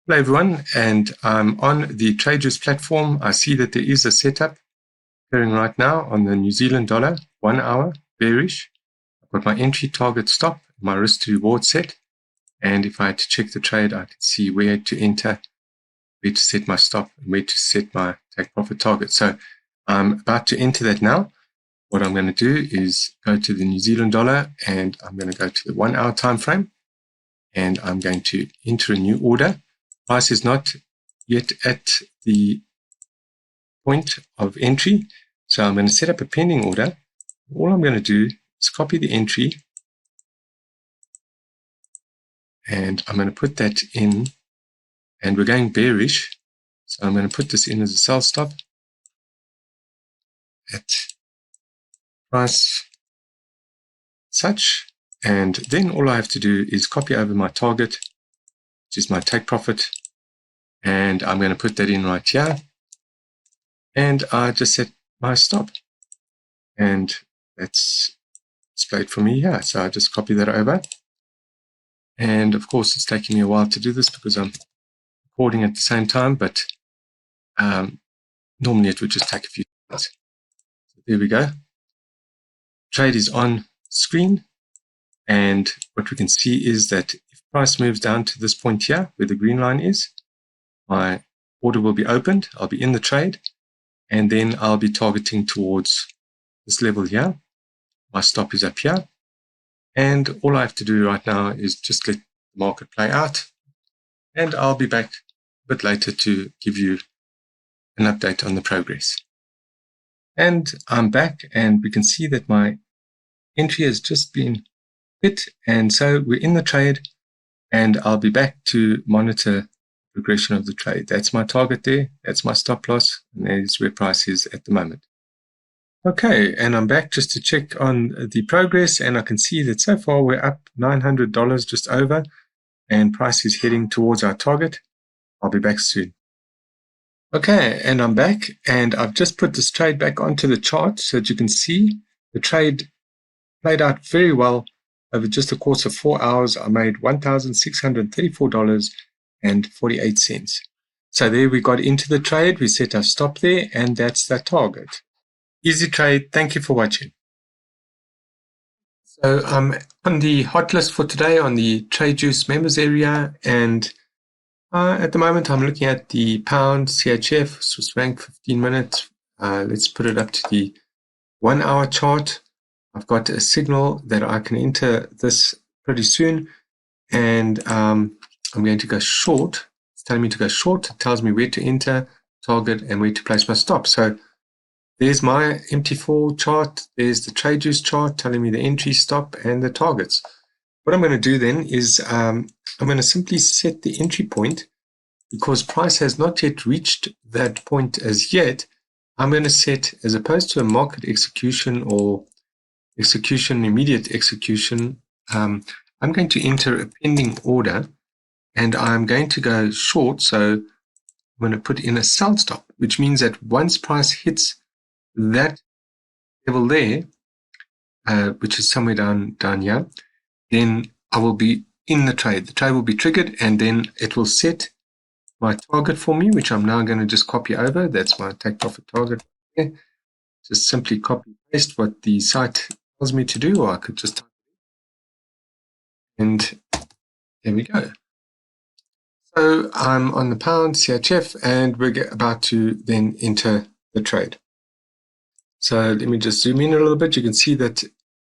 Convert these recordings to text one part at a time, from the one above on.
Hello everyone, and I'm on the Tradeology platform. I see that there is a setup occurring right now on the New Zealand dollar, 1 hour, bearish. I've got my entry, target, stop, my risk to reward set. And if I had to check the trade, I can see where to enter, where to set my stop, and where to set my take profit target. So I'm about to enter that now. What I'm going to do is go to the New Zealand dollar, and I'm going to go to the 1 hour time frame, and I'm going to enter a new order. Price is not yet at the point of entry, so I'm going to set up a pending order. All I'm going to do is copy the entry, and I'm going to put that in, and we're going bearish, so I'm going to put this in as a sell stop at price such, and then all I have to do is copy over my target, which is my take profit, and I'm going to put that in right here, and I just set my stop, and that's displayed for me here. So I just copy that over, and of course it's taking me a while to do this because I'm recording at the same time, but normally it would just take a few seconds. So there we go. Trade is on screen, and what we can see is that if price moves down to this point here where the green line is, my order will be opened, I'll be in the trade, and then I'll be targeting towards this level here. My stop is up here, and all I have to do right now is just let the market play out, and I'll be back a bit later to give you an update on the progress. And I'm back, and we can see that my entry has just been hit, and so we're in the trade, and I'll be back to monitor progression of the trade. That's my target there, that's my stop loss, and there's where price is at the moment. Okay, and I'm back just to check on the progress, and I can see that so far we're up $900 just over, and price is heading towards our target. I'll be back soon. Okay, and I'm back, and I've just put this trade back onto the chart so that you can see the trade played out very well. Over just the course of 4 hours, I made $1,634.48. So there we got into the trade, we set our stop there, and that's the target. Easy trade. Thank you for watching. So I'm on the hot list for today on the Tradeology members area, and at the moment I'm looking at the pound, CHF, Swiss franc 15 minutes. Let's put it up to the 1 hour chart. I've got a signal that I can enter this pretty soon, and I'm going to go short. It's telling me to go short. It tells me where to enter, target, and where to place my stop. So there's my MT4 chart. There's the Tradeology chart telling me the entry, stop, and the targets. What I'm going to do then is I'm going to simply set the entry point, because price has not yet reached that point as yet. I'm going to set, as opposed to a market execution or immediate execution, I'm going to enter a pending order, and I'm going to go short. So I'm going to put in a sell stop, which means that once price hits that level there, which is somewhere down here, then I will be in the trade. The trade will be triggered, and then it will set my target for me, which I'm now going to just copy over. That's my take profit target. Just simply copy paste what the site tells me to do, or I could just type it in. And there we go. So I'm on the pound CHF, and we're about to then enter the trade. So let me just zoom in a little bit. You can see that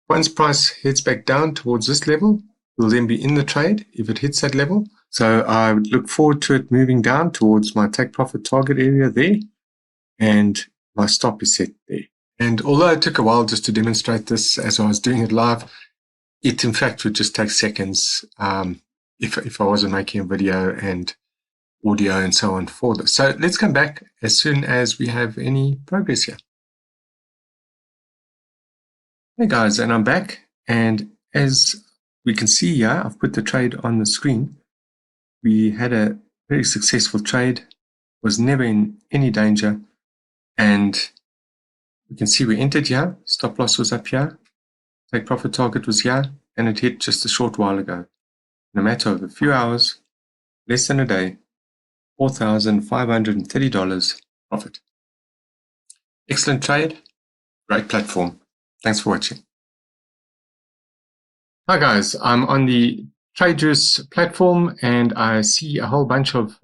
once price heads back down towards this level, we'll then be in the trade if it hits that level. So I would look forward to it moving down towards my take profit target area there, and my stop is set there. And although it took a while just to demonstrate this as I was doing it live, it in fact would just take seconds if I wasn't making a video and audio and so on for this. So let's come back as soon as we have any progress here. Hey guys, and I'm back, and as we can see here, I've put the trade on the screen. We had a very successful trade, was never in any danger, and we can see we entered here, stop loss was up here, take profit target was here, and it hit just a short while ago. In a matter of a few hours, less than a day, $4,530 profit. Excellent trade, great platform. Thanks for watching. Hi guys, I'm on the Tradejuice platform and I see a whole bunch of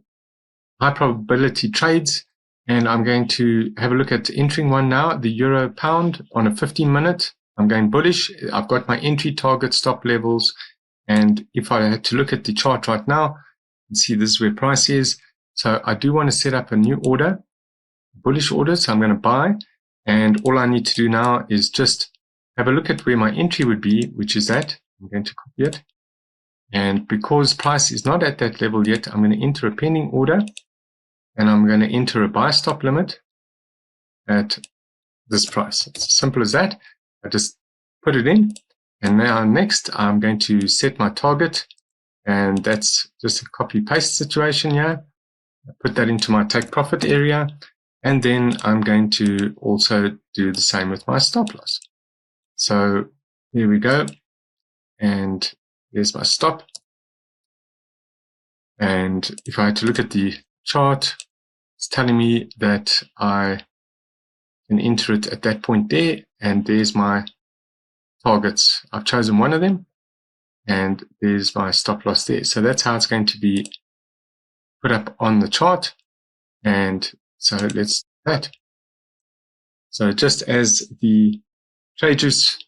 high probability trades, and I'm going to have a look at entering one now, the euro pound on a 15-minute. I'm going bullish. I've got my entry target, stop levels, and if I had to look at the chart right now, you can see this is where price is. So I do want to set up a new order, bullish order, so I'm going to buy, and all I need to do now is just have a look at where my entry would be, which is that. I'm going to copy it, and because price is not at that level yet, I'm going to enter a pending order, and I'm going to enter a buy stop limit at this price. It's as simple as that. I just put it in, and now next I'm going to set my target, and that's just a copy paste situation here. I put that into my take profit area, and then I'm going to also do the same with my stop loss. So here we go, and there's my stop. And if I had to look at the chart, it's telling me that I can enter it at that point there, and there's my targets. I've chosen one of them, and there's my stop loss there. So that's how it's going to be put up on the chart. And so let's do that. So just as the Tradejuice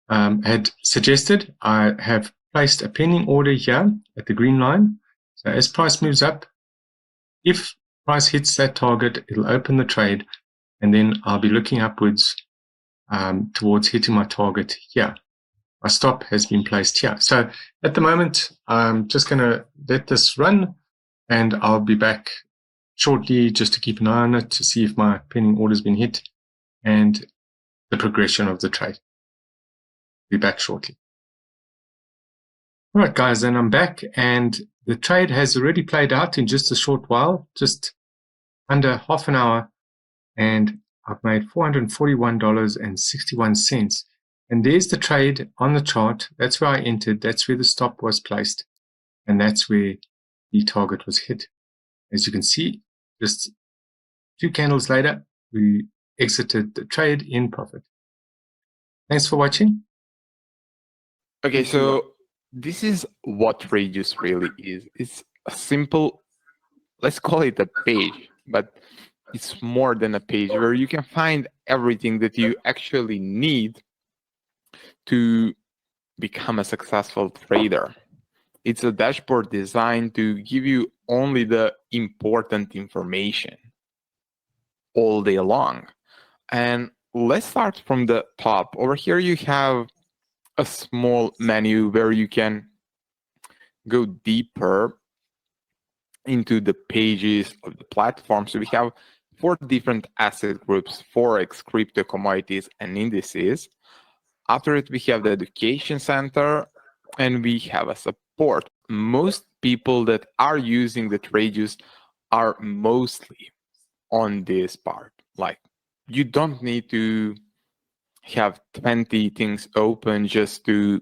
had suggested, I have placed a pending order here at the green line. So as price moves up, if price hits that target, it'll open the trade, and then I'll be looking upwards towards hitting my target here. My stop has been placed here. So at the moment, I'm just going to let this run, and I'll be back shortly just to keep an eye on it to see if my pending order has been hit and the progression of the trade. Be back shortly. All right, guys, and I'm back, and the trade has already played out in just a short while, just under half an hour, and I've made $441.61. And there's the trade on the chart. That's where I entered. That's where the stop was placed. And that's where the target was hit. As you can see, just 2 candles later, we exited the trade in profit. Thanks for watching. Okay, so this is what Tradejuice really is. It's a simple, let's call it a page, but it's more than a page where you can find everything that you actually need to become a successful trader. It's a dashboard designed to give you only the important information all day long. And let's start from the top. Over here you have a small menu where you can go deeper into the pages of the platform. So we have 4 different asset groups: Forex, crypto, commodities, and indices. After it, we have the education center, and we have a support. Most people that are using the Tradejuice are mostly on this part. Like, you don't need to have 20 things open just to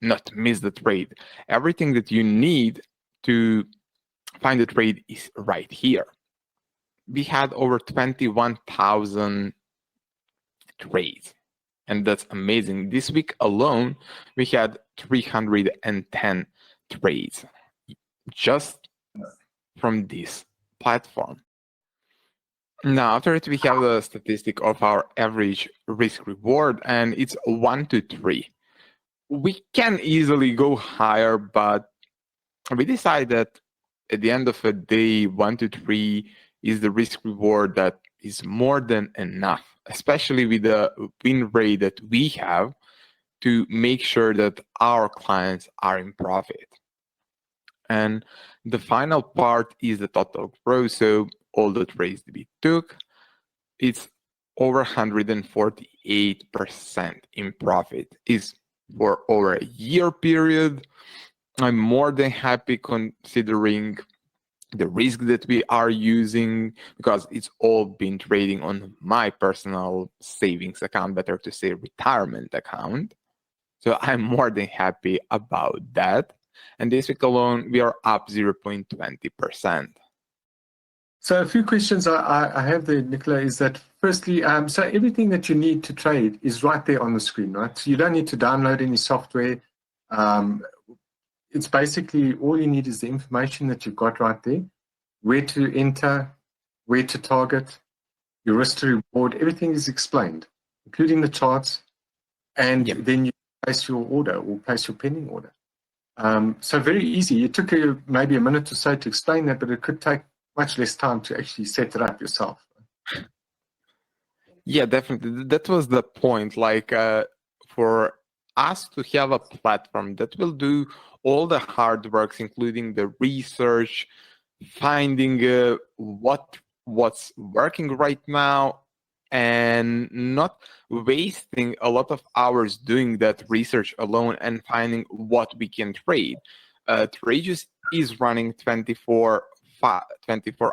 not miss the trade. Everything that you need to find the trade is right here. We had over 21,000 trades, and that's amazing. This week alone, we had 310 trades just from this platform. Now, after it, we have the statistic of our average risk reward, and it's 1 to 3. We can easily go higher, but we decided that at the end of the day, 1 to 3 is the risk reward that is more than enough, especially with the win rate that we have, to make sure that our clients are in profit. And the final part is the total growth. So all the trades that we took, it's over 148% in profit. Is for over a year period. I'm more than happy considering the risk that we are using, because it's all been trading on my personal savings account, better to say retirement account. So I'm more than happy about that. And this week alone, we are up 0.20%. So a few questions I have there, Nicola, is that firstly, so everything that you need to trade is right there on the screen, right? So you don't need to download any software. Um, it's basically all you need is the information that you've got right there, where to enter, where to target, your risk to reward, everything is explained, including the charts, and Yep. then you place your order or place your pending order. So very easy. It took you maybe a minute or so to explain that, but it could take much less time to actually set it up yourself. Yeah, definitely. That was the point. Like for us to have a platform that will do all the hard works, including the research, finding what's working right now, and not wasting a lot of hours doing that research alone and finding what we can trade. Tradeus is running 24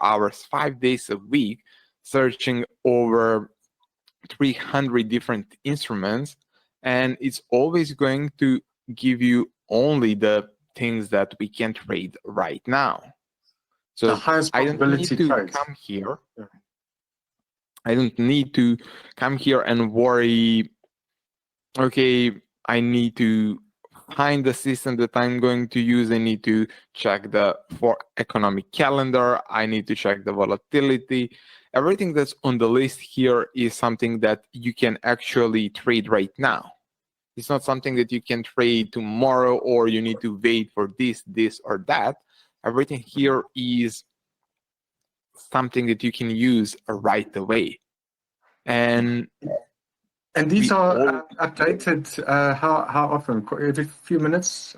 hours, 5 days a week, searching over 300 different instruments, and it's always going to give you only the things that we can trade right now. The So highest I don't need probability to trades. come here. Yeah. I don't need to come here and worry, okay, I need to find the system that I'm going to use. I need to check the for economic calendar. I need to check the volatility. Everything that's on the list here is something that you can actually trade right now. It's not something that you can trade tomorrow or you need to wait for this, or that. Everything here is something that you can use right away. And these we are all updated how often? Every few minutes?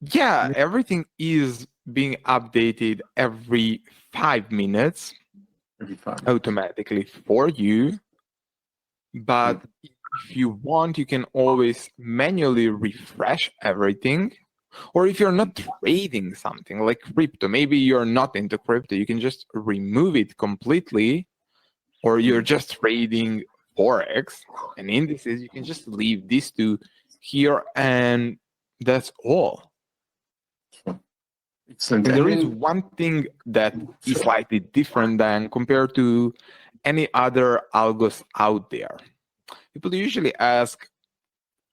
Yeah, everything is being updated every 5 minutes Every 5 minutes. automatically for you. But if you want, you can always manually refresh everything. Or if you're not trading something like crypto, maybe you're not into crypto, you can just remove it completely. Or you're just trading Forex and indices, you can just leave these two here, and that's all. Excellent. And And there is then, one thing that is slightly different than compared to any other algos out there. People usually ask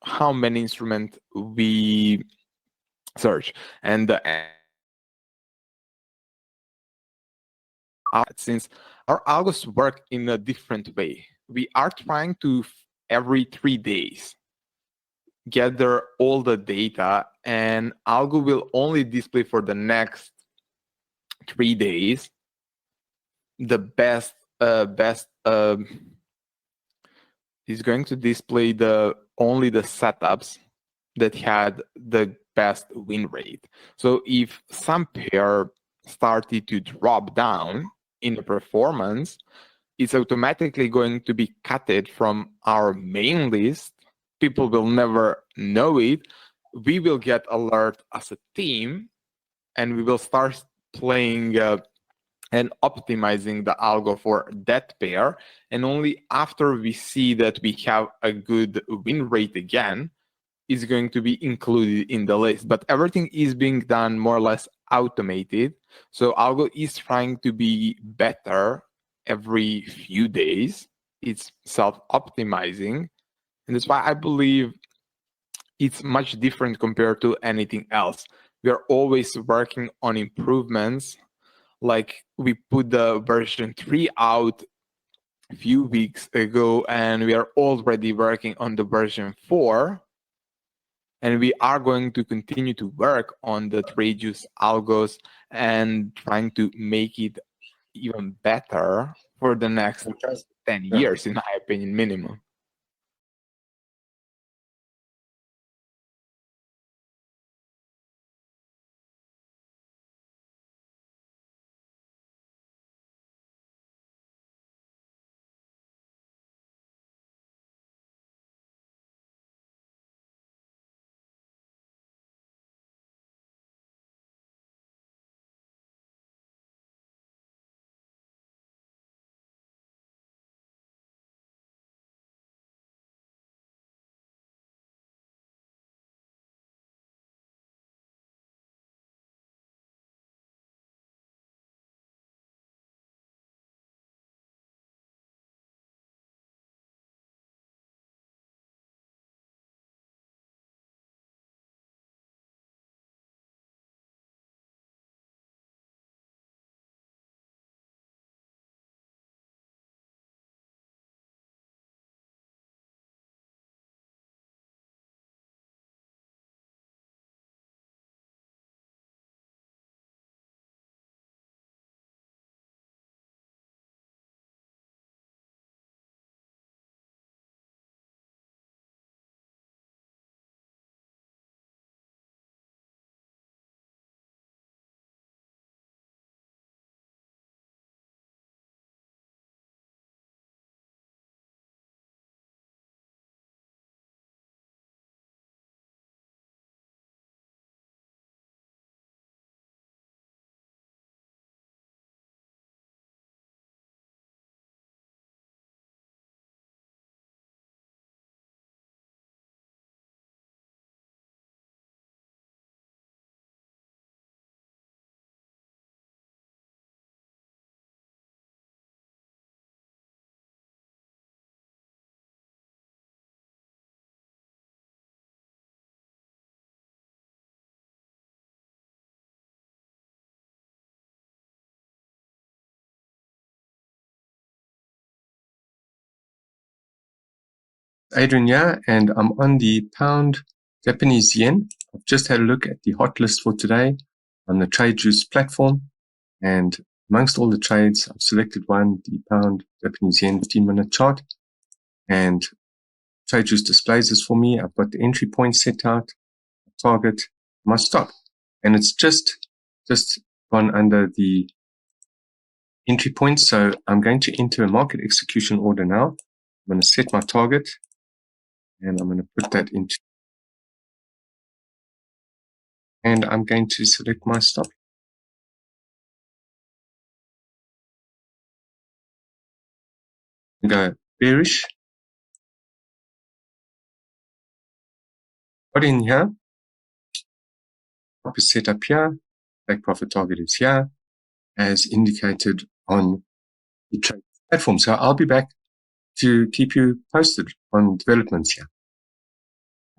how many instruments we search, and since our algos work in a different way, we are trying to every 3 days gather all the data, and algo will only display for the next 3 days the best is going to display only the setups that had the best win rate. So if some pair started to drop down in the performance, it's automatically going to be cutted from our main list. People will never know it. We will get alert as a team, and we will start playing and optimizing the algo for that pair. And only after we see that we have a good win rate again, is going to be included in the list. But everything is being done more or less automated. So algo is trying to be better every few days. It's self-optimizing. And that's why I believe it's much different compared to anything else. We are always working on improvements. Like we put the version 3 out a few weeks ago, and we are already working on the version 4. And we are going to continue to work on the Tradeus algos and trying to make it even better for the next 10 years, in my opinion, minimum. Adrian here, and I'm on the pound Japanese yen. I've just had a look at the hot list for today on the TradeJuice platform, and amongst all the trades, I've selected one, the pound Japanese yen 15-minute chart, and TradeJuice displays this for me. I've got the entry point set out, target, my stop, and it's just gone under the entry point. So I'm going to enter a market execution order now. I'm going to set my target, and I'm going to put that into, and I'm going to select my stop. Go bearish. Put in here. Stop is set up here. Take profit target is here, as indicated on the trade platform. So I'll be back to keep you posted on developments here.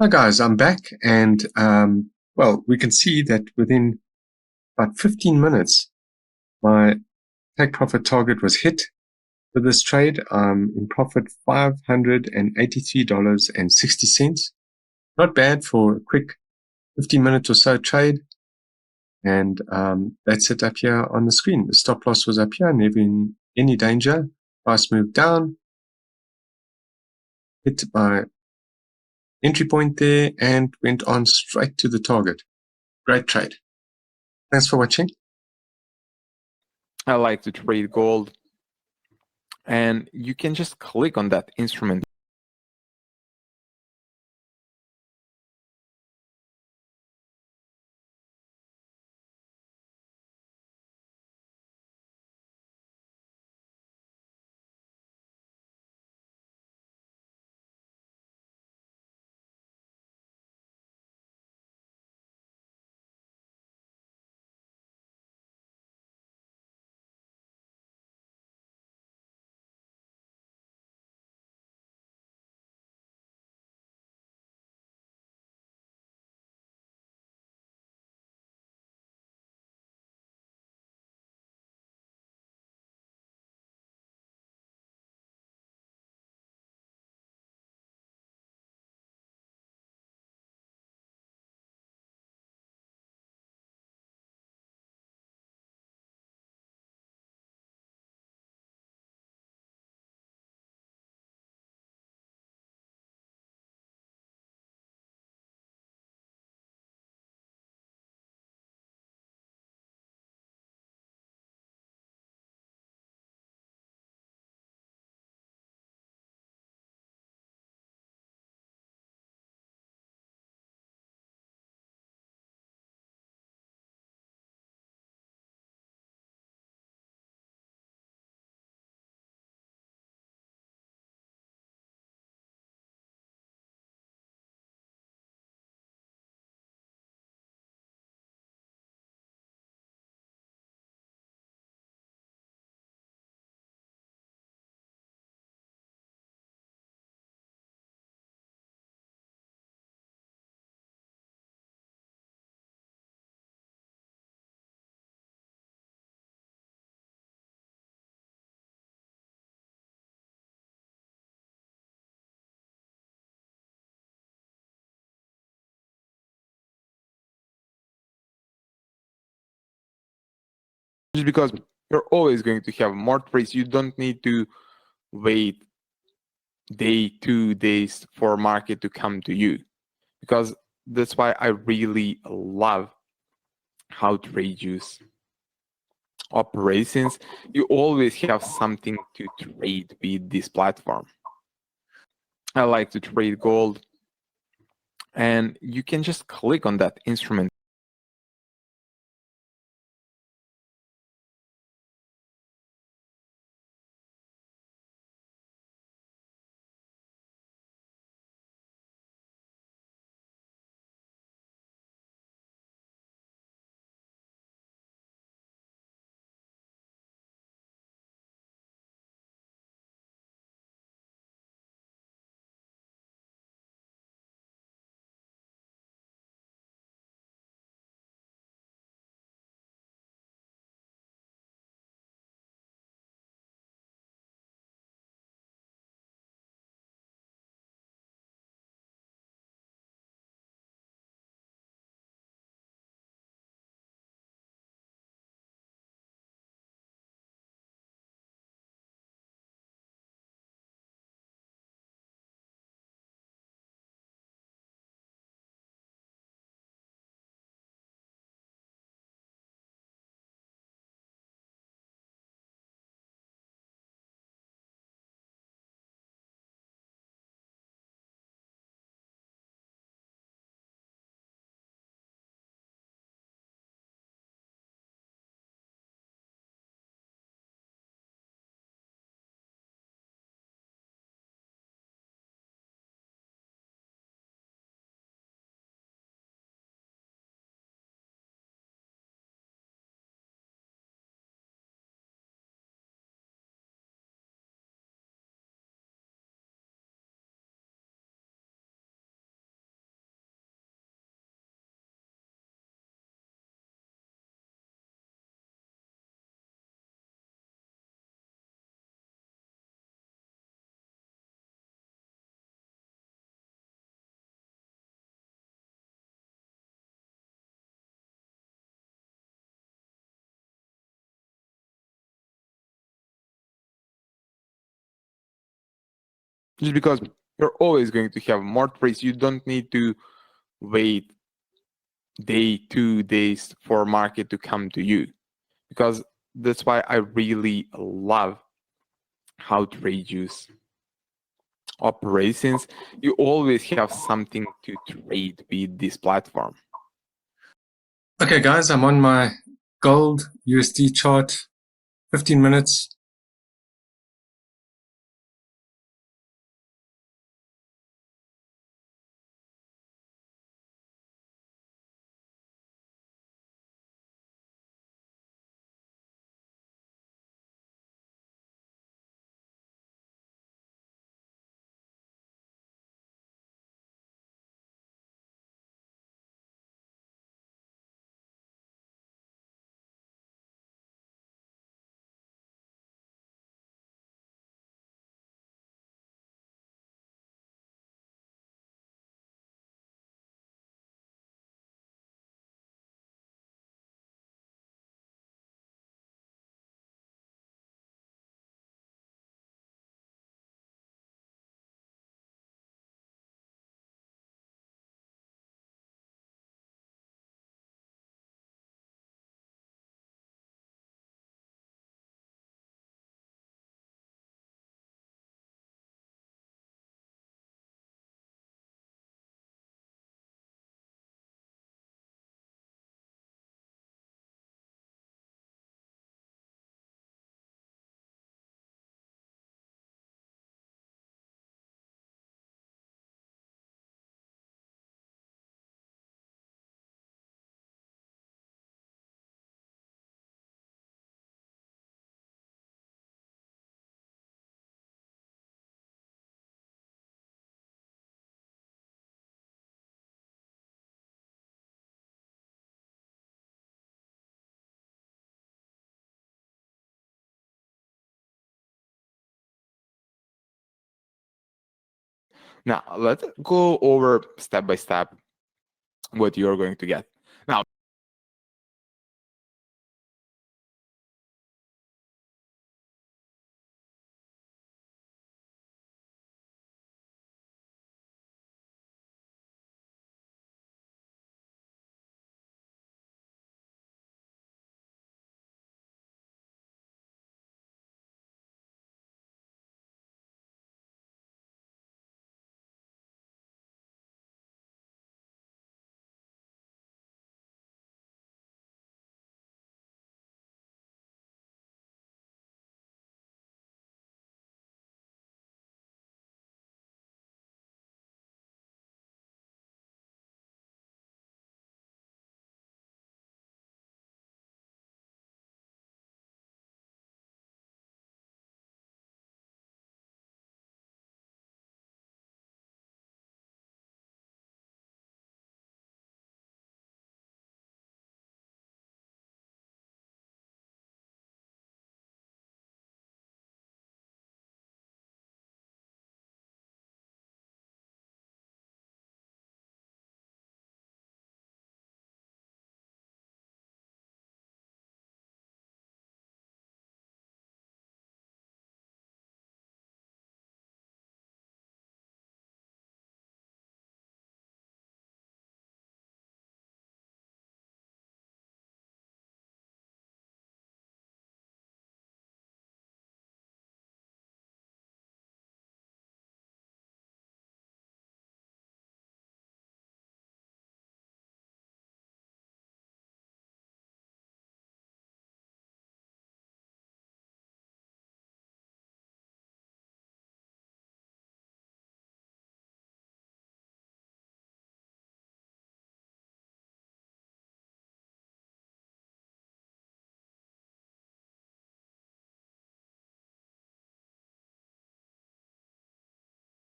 Hi guys, I'm back, and well, we can see that within about 15 minutes, my take profit target was hit for this trade. In profit $583.60. Not bad for a quick 15-minute or so trade. And that's it up here on the screen. The stop loss was up here, never in any danger. Price moved down, hit my entry point there, and went on straight to the target. Great trade. Thanks for watching. I like to trade gold, and you can just click on that instrument. Just because you're always going to have more trades, you don't need to wait day, 2 days for market to come to you, because that's why I really love how TradeJuice operates, since you always have something to trade with this platform. I like to trade gold, and you can just click on that instrument. just because you're always going to have more trades. You don't need to wait day, 2 days for market to come to you, because that's why I really love how Tradeology operates, since you always have something to trade with this platform. Okay, guys, I'm on my gold USD chart, 15 minutes. Now, let's go over step by step what you're going to get. Now,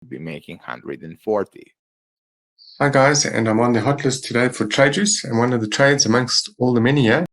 be making 140. Hi, guys, and I'm on the hot list today for Tradeology, and one of the trades amongst all the many here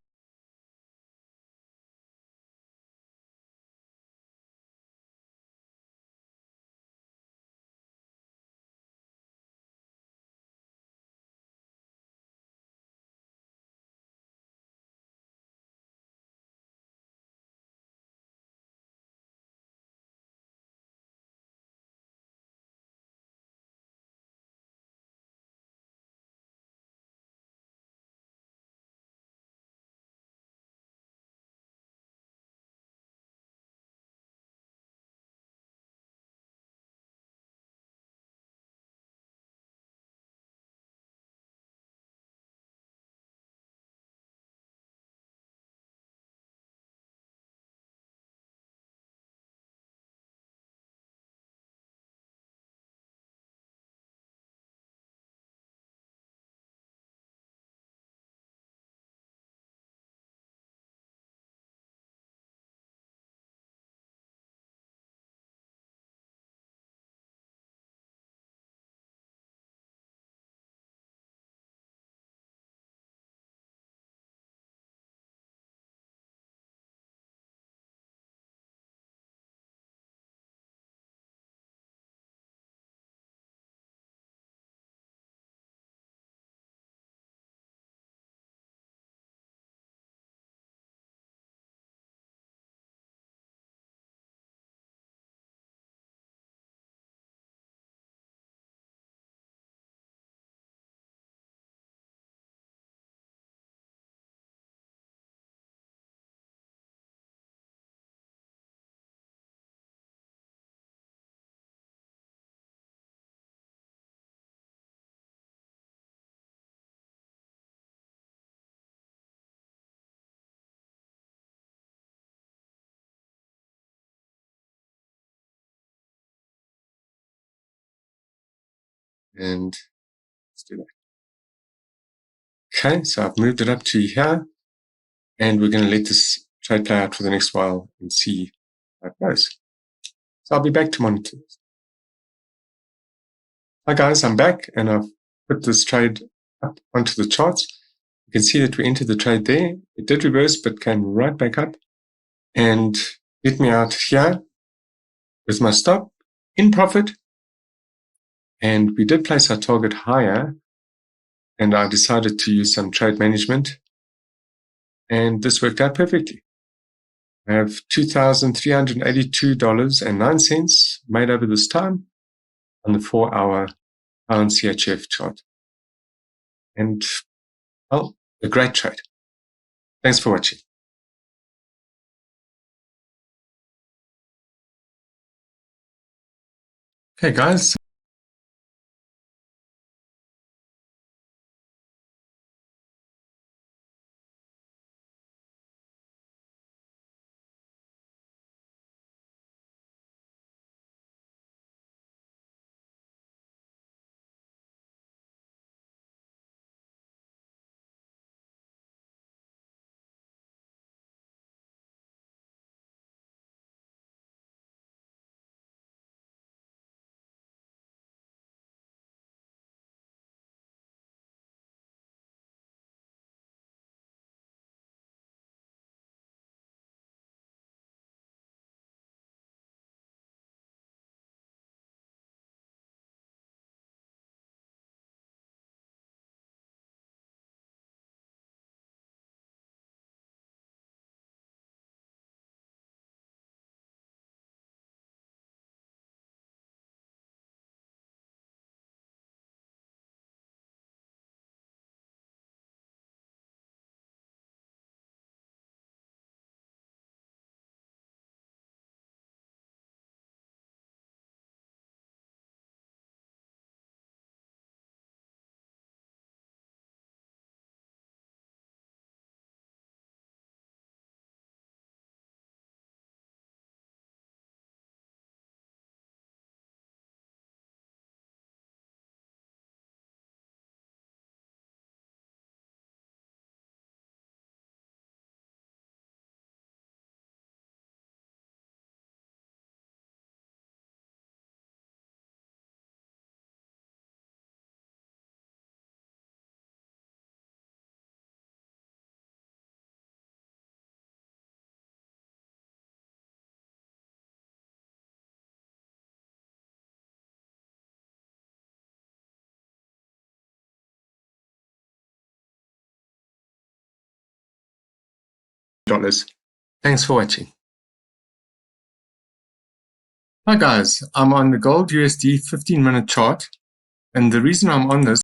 And let's do that. Okay, so I've moved it up to here, and we're going to let this trade play out for the next while and see how it goes. So I'll be back to monitor this. Hi guys, I'm back, and I've put this trade up onto the charts. You can see that we entered the trade there. It did reverse, but came right back up and hit me out here with my stop in profit. And we did place our target higher, and I decided to use some trade management, and this worked out perfectly. I have $2,382.09 made over this time on the 4-hour pound CHF chart. And, well, a great trade. Thanks for watching. Okay, guys. Thanks for watching. Hi guys, I'm on the gold USD 15-minute chart, and the reason I'm on this